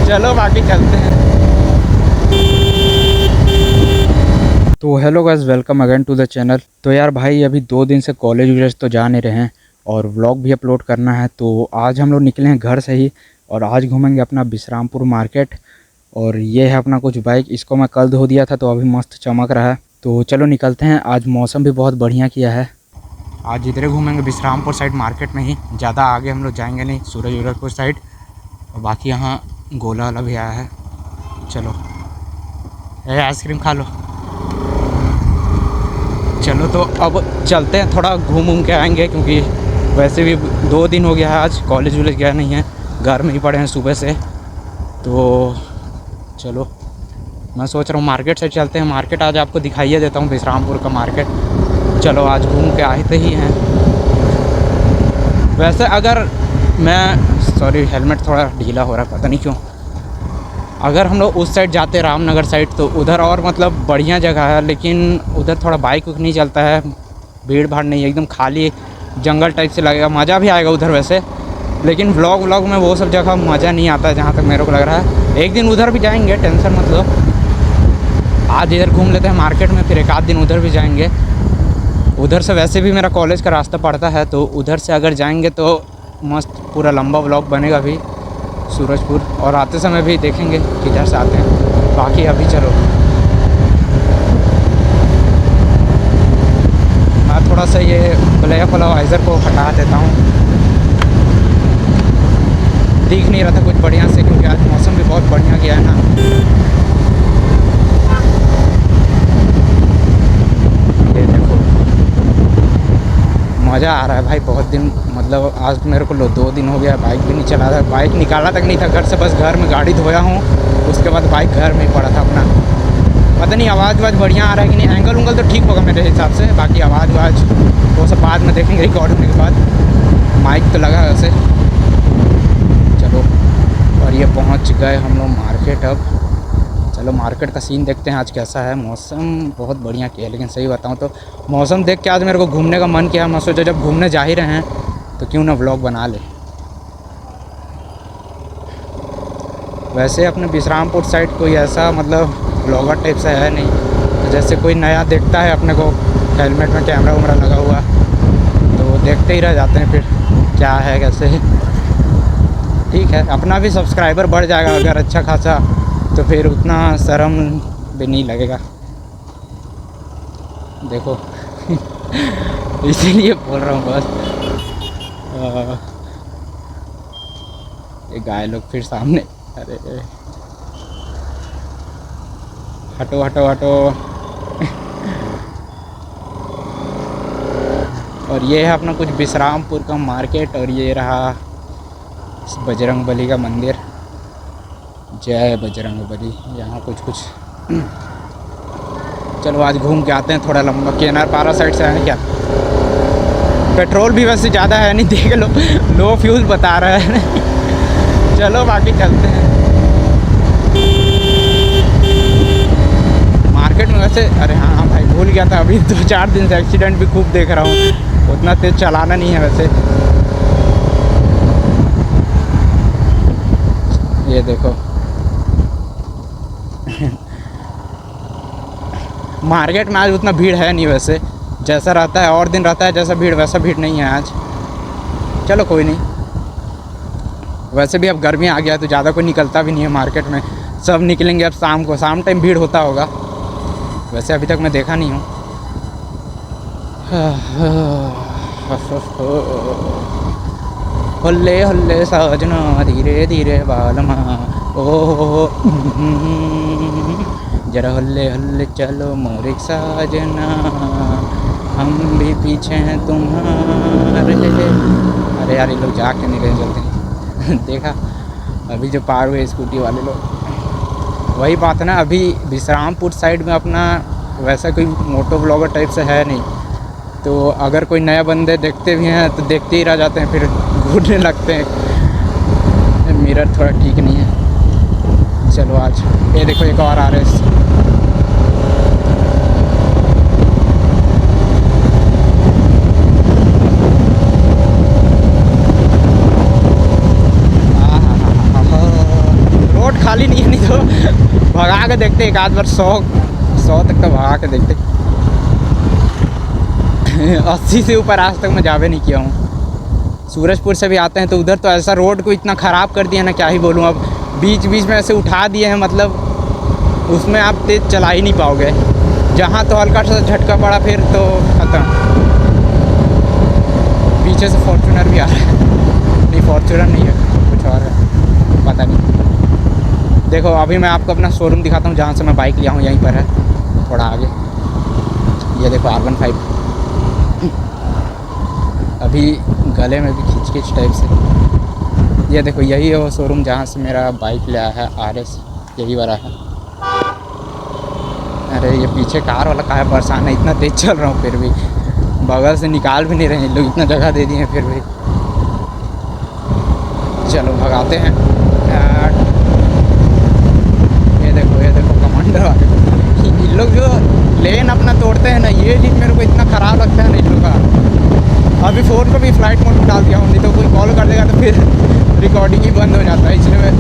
चलो बाकी चलते हैं। तो hello guys, welcome again to the channel. तो यार भाई अभी 2 दिन से कॉलेज वॉलेज तो जा नहीं रहे हैं और व्लॉग भी अपलोड करना है। तो आज हम लोग निकले हैं घर से ही और आज घूमेंगे अपना विश्रामपुर मार्केट। और ये है अपना कुछ बाइक, इसको मैं कल धो दिया था तो अभी मस्त चमक रहा है। तो चलो निकलते हैं। आज मौसम भी बहुत बढ़िया किया है। आज इधर घूमेंगे विश्रामपुर साइड मार्केट में ही, ज़्यादा आगे हम लोग जाएंगे नहीं, सूरजपुर साइड। और बाकी यहाँ गोला वाला भी आया है। चलो आइसक्रीम खा लो। चलो तो अब चलते हैं, थोड़ा घूम के आएंगे क्योंकि वैसे भी 2 दिन हो गया है। आज कॉलेज वॉलेज गया नहीं है, घर में ही पड़े हैं सुबह से। तो चलो मैं सोच रहा हूँ मार्केट से चलते हैं। मार्केट आज आपको दिखाइए देता हूँ, विश्रामपुर का मार्केट। चलो आज घूम के आते ही हैं। वैसे अगर सॉरी हेलमेट थोड़ा ढीला हो रहा है, पता नहीं क्यों। अगर हम लोग उस साइड जाते रामनगर साइड तो उधर और मतलब बढ़िया जगह है, लेकिन उधर थोड़ा बाइक नहीं चलता है, भीड़ भाड़ नहीं है, एकदम खाली जंगल टाइप से लगेगा। मज़ा भी आएगा उधर वैसे, लेकिन व्लॉग में वो सब जगह मज़ा नहीं आता है जहाँ तक मेरे को लग रहा है। एक दिन उधर भी जाएंगे, टेंशन मत लो। आज इधर घूम लेते हैं मार्केट में, फिर एक आध दिन उधर भी जाएंगे। उधर से वैसे भी मेरा कॉलेज का रास्ता पड़ता है, तो उधर से अगर जाएंगे तो मस्त पूरा लंबा व्लॉग बनेगा भी सूरजपुर। और आते समय भी देखेंगे किधर से आते हैं। बाकी अभी चलो मैं थोड़ा सा ये ब्लैक वाला वाइज़र को हटा देता हूँ, दिख नहीं रहा था कुछ बढ़िया से, क्योंकि आज मौसम भी बहुत बढ़िया गया है ना। ये देखो मज़ा आ रहा है भाई, बहुत दिन मतलब आज मेरे को 2 दिन हो गया बाइक भी नहीं चला था। बाइक निकाला तक नहीं था घर से, बस घर में गाड़ी धोया हूँ, उसके बाद बाइक घर में ही पड़ा था अपना। पता नहीं आवाज़ बढ़िया आ रहा है कि नहीं। एंगल उंगल तो ठीक होगा मेरे हिसाब से, बाकी आवाज़ वो सब बाद में देखेंगे रिकॉर्ड होने के बाद। माइक तो लगा वैसे। चलो और ये पहुँच गए हम लोग मार्केट। अब चलो मार्केट का सीन देखते हैं आज कैसा है। मौसम बहुत बढ़िया किया है, लेकिन सही बताऊं तो मौसम देख के आज मेरे को घूमने का मन किया। मैं सोचा जब घूमने जा ही रहे हैं तो क्यों ना व्लॉग बना ले। वैसे अपने विश्रामपुर साइड कोई ऐसा मतलब व्लॉगर टाइप से है नहीं, तो जैसे कोई नया देखता है अपने को हेलमेट में कैमरा वैमरा लगा हुआ तो देखते ही रह जाते हैं फिर क्या है कैसे। ठीक है, अपना भी सब्सक्राइबर बढ़ जाएगा अगर अच्छा खासा, तो फिर उतना शर्म भी नहीं लगेगा। देखो इसीलिए बोल रहा हूँ बस। ये गाय लोग फिर सामने, अरे हटो हटो हटो। और ये है अपना कुछ विश्रामपुर का मार्केट, और ये रहा बजरंगबली का मंदिर। जय बजरंगबली। यहाँ कुछ चलो आज घूम के आते हैं। थोड़ा लंबा केनार पारा साइड से है क्या। पेट्रोल भी वैसे ज़्यादा है नहीं, देख लो लो फ्यूल बता रहा है। चलो बाकी चलते हैं मार्केट में। वैसे अरे हाँ भाई भूल गया था, अभी 2-4 दिन से एक्सीडेंट भी खूब देख रहा हूँ। उतना तेज़ चलाना नहीं है वैसे। ये देखो मार्केट में आज उतना भीड़ है नहीं वैसे, जैसा रहता है और दिन रहता है जैसा भीड़, वैसा भीड़ नहीं है आज। चलो कोई नहीं, वैसे भी अब गर्मी आ गया है तो ज़्यादा कोई निकलता भी नहीं है मार्केट में। सब निकलेंगे अब शाम को, शाम टाइम भीड़ होता होगा, वैसे अभी तक मैं देखा नहीं हूँ। होल्ले होल्ले साजना धीरे धीरे बालमा, ओ जरा हल्ले हल्ले चलो मोरे साजना, हम भी पीछे हैं तुम्हारे। अरे यार ये लोग जाके नहीं रहे जल्दी। देखा अभी जो पार हुए स्कूटी वाले लोग। वही बात है ना, अभी विश्रामपुर साइड में अपना वैसा कोई मोटो ब्लॉगर टाइप से है नहीं, तो अगर कोई नया बंदे देखते भी हैं तो देखते ही रह जाते हैं, फिर घूरने लगते हैं। मिरर थोड़ा ठीक नहीं है। चलो आज ये देखो एक और आ रहे हैं। सवाल ही नहीं है, नहीं तो भगा के देखते एक आध बार, 100 तक तो भगा के देखते। 80 से ऊपर आज तक मैं जावे नहीं किया हूँ। सूरजपुर से भी आते हैं तो उधर तो ऐसा रोड को इतना ख़राब कर दिया ना, क्या ही बोलूँ। अब बीच बीच में ऐसे उठा दिए हैं, मतलब उसमें आप तेज़ चला ही नहीं पाओगे। जहाँ तो हल्का सा झटका पड़ा फिर तो ख़त्म। पीछे से फॉर्च्यूनर भी आ रहा है, नहीं फॉर्च्यूनर नहीं है, कुछ और है, पता नहीं। देखो अभी मैं आपको अपना शोरूम दिखाता हूँ जहाँ से मैं बाइक लिया हूँ, यहीं पर है थोड़ा आगे। ये देखो R15, अभी गले में भी खींच खींच टाइप से। ये देखो यही है वो शोरूम जहाँ से मेरा बाइक लिया है RS, यही वाला है। अरे ये पीछे कार वाला काहे परेशान है, इतना तेज़ चल रहा हूँ फिर भी बगल से निकाल भी नहीं रहे लोग, इतना जगह दे दिए हैं फिर भी। चलो भगाते हैं। ये देखो कमांडर वाले, इन लोग जो लेन अपना तोड़ते हैं ना, ये चीज़ मेरे को इतना ख़राब लगता है ना इन लोग का। अभी फ़ोन को भी फ्लाइट मोड में डाल दिया हूँ, नहीं तो कोई कॉल कर देगा तो फिर रिकॉर्डिंग ही बंद हो जाता है। इसलिए मैं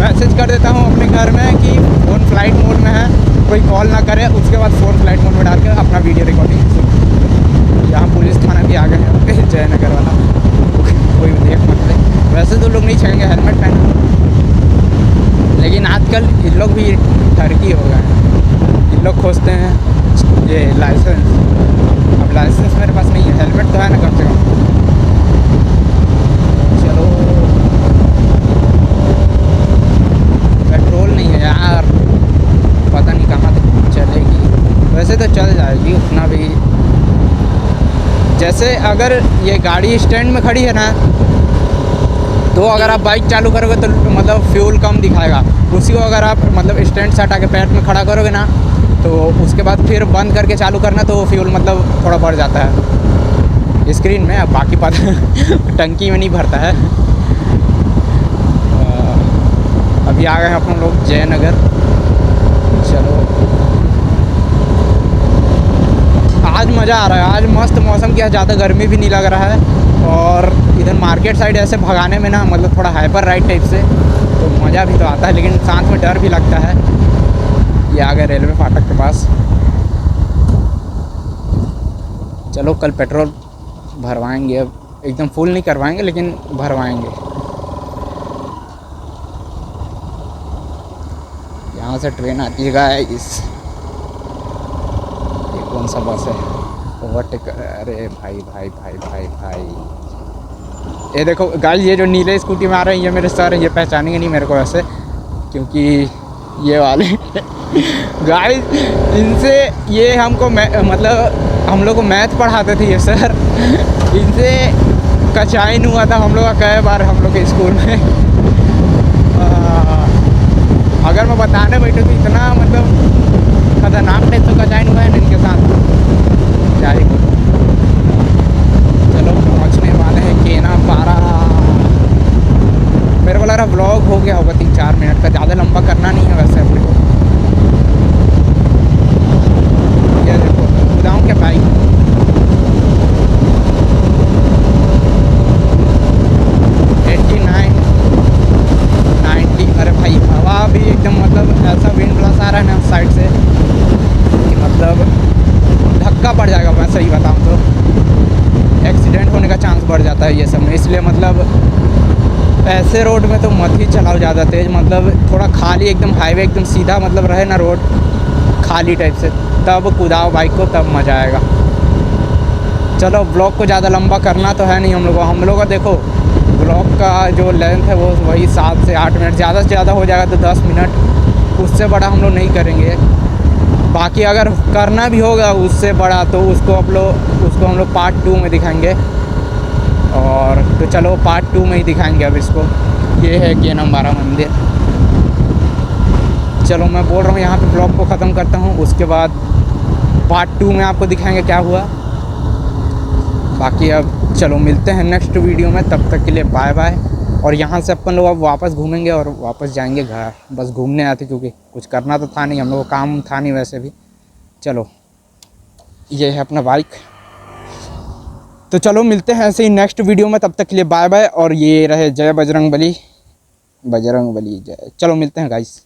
मैसेज कर देता हूँ अपने घर में कि फ़ोन फ्लाइट मोड में है, कोई कॉल ना करे, उसके बाद फ़ोन फ्लाइट मोड में डाल कर अपना वीडियो रिकॉर्डिंग। यहाँ पुलिस थाना भी आ गए हैं जयनगर वाला, कोई देख मत ले। वैसे तो लोग नहीं छेड़ेंगे हेलमेट पहना, लेकिन आजकल इन लोग भी ठरकी हो गए हैं। इन लोग खोजते हैं ये लाइसेंस, अब लाइसेंस मेरे पास नहीं है, हेलमेट तो है ना कम से कम। चलो पेट्रोल नहीं है यार, पता नहीं कहाँ तक चलेगी। वैसे तो चल जाएगी उतना भी। जैसे अगर ये गाड़ी स्टैंड में खड़ी है ना, तो अगर आप बाइक चालू करोगे तो मतलब फ्यूल कम दिखाएगा। उसी को अगर आप मतलब स्टैंड से हटा के पैर में खड़ा करोगे ना, तो उसके बाद फिर बंद करके चालू करना, तो फ्यूल मतलब थोड़ा बढ़ जाता है स्क्रीन में। अब बाकी पता टंकी में नहीं भरता है। अभी आ गए हैं अपन लोग जयनगर। चलो आज मज़ा आ रहा है, आज मस्त मौसम किया, ज़्यादा गर्मी भी नहीं लग रहा है। और इधर मार्केट साइड ऐसे भगाने में ना, मतलब थोड़ा हाइपर राइड टाइप से, तो मज़ा भी तो आता है, लेकिन साथ में डर भी लगता है। ये आ गए रेलवे फाटक के पास। चलो कल पेट्रोल भरवाएंगे, अब एकदम फुल नहीं करवाएंगे लेकिन भरवाएंगे। यहाँ से ट्रेन आती है गाइस। ये कौन सा बस है, ओवरटेक। अरे भाई भाई भाई भाई भाई, ये देखो गाइस, ये जो नीले स्कूटी में आ रहे हैं ये मेरे सर हैं, ये पहचानेंगे नहीं मेरे को ऐसे, क्योंकि ये वाले गाइस इनसे ये हमको मतलब हम लोग को मैथ पढ़ाते थे ये सर। इनसे कचाइन हुआ था हम लोग का कई बार हम लोग के स्कूल में। अगर मैं बताने बैठूँ तो इतना मतलब खतरनाक टाइप से कचाइन हुआ है ना इनके साथ, क्या ही बोलूं। चलो पहुँचने वाले हैं केना पारा। मेरे को लग रहा व्लॉग हो गया होगा 3-4 मिनट का, ज़्यादा लंबा करना नहीं है वैसे अपने को। ये देखो बताऊँ क्या बाइक 89, 90। अरे भाई हवा भी एकदम मतलब ऐसा विंड ब्लास्ट आ रहा है ना साइड से कि मतलब धक्का पड़ जाएगा। मैं सही बताऊँ तो एक्सीडेंट होने का चांस बढ़ जाता है ये सब में। इसलिए मतलब ऐसे रोड में तो मत ही चलाओ ज़्यादा तेज़, मतलब थोड़ा खाली एकदम हाईवे एकदम सीधा मतलब रहे ना रोड खाली टाइप से, तब कुदाओ बाइक को, तब मज़ा आएगा। चलो ब्लॉग को ज़्यादा लंबा करना तो है नहीं हम लोग का देखो ब्लॉग का जो लेंथ है वो वही 7 से 8 मिनट, ज़्यादा से ज़्यादा हो जाएगा तो 10 मिनट, उससे बड़ा हम लोग नहीं करेंगे। बाकी अगर करना भी होगा उससे बड़ा तो उसको हम लोग पार्ट 2 में दिखाएंगे। और तो चलो पार्ट 2 में ही दिखाएंगे अब इसको। ये है केनमबारा मंदिर। चलो मैं बोल रहा हूँ यहाँ पे ब्लॉग को ख़त्म करता हूँ, उसके बाद पार्ट 2 में आपको दिखाएंगे क्या हुआ। बाकी अब चलो मिलते हैं नेक्स्ट वीडियो में, तब तक के लिए बाय बाय। और यहाँ से अपन लोग अब वापस घूमेंगे और वापस जाएंगे घर। बस घूमने आते क्योंकि कुछ करना तो था नहीं, हम लोग को काम था नहीं वैसे भी। चलो ये है अपना बाइक। तो चलो मिलते हैं ऐसे ही नेक्स्ट वीडियो में, तब तक के लिए बाय बाय। और ये रहे जय बजरंगबली। बजरंग बली जय। चलो मिलते हैं गाइस।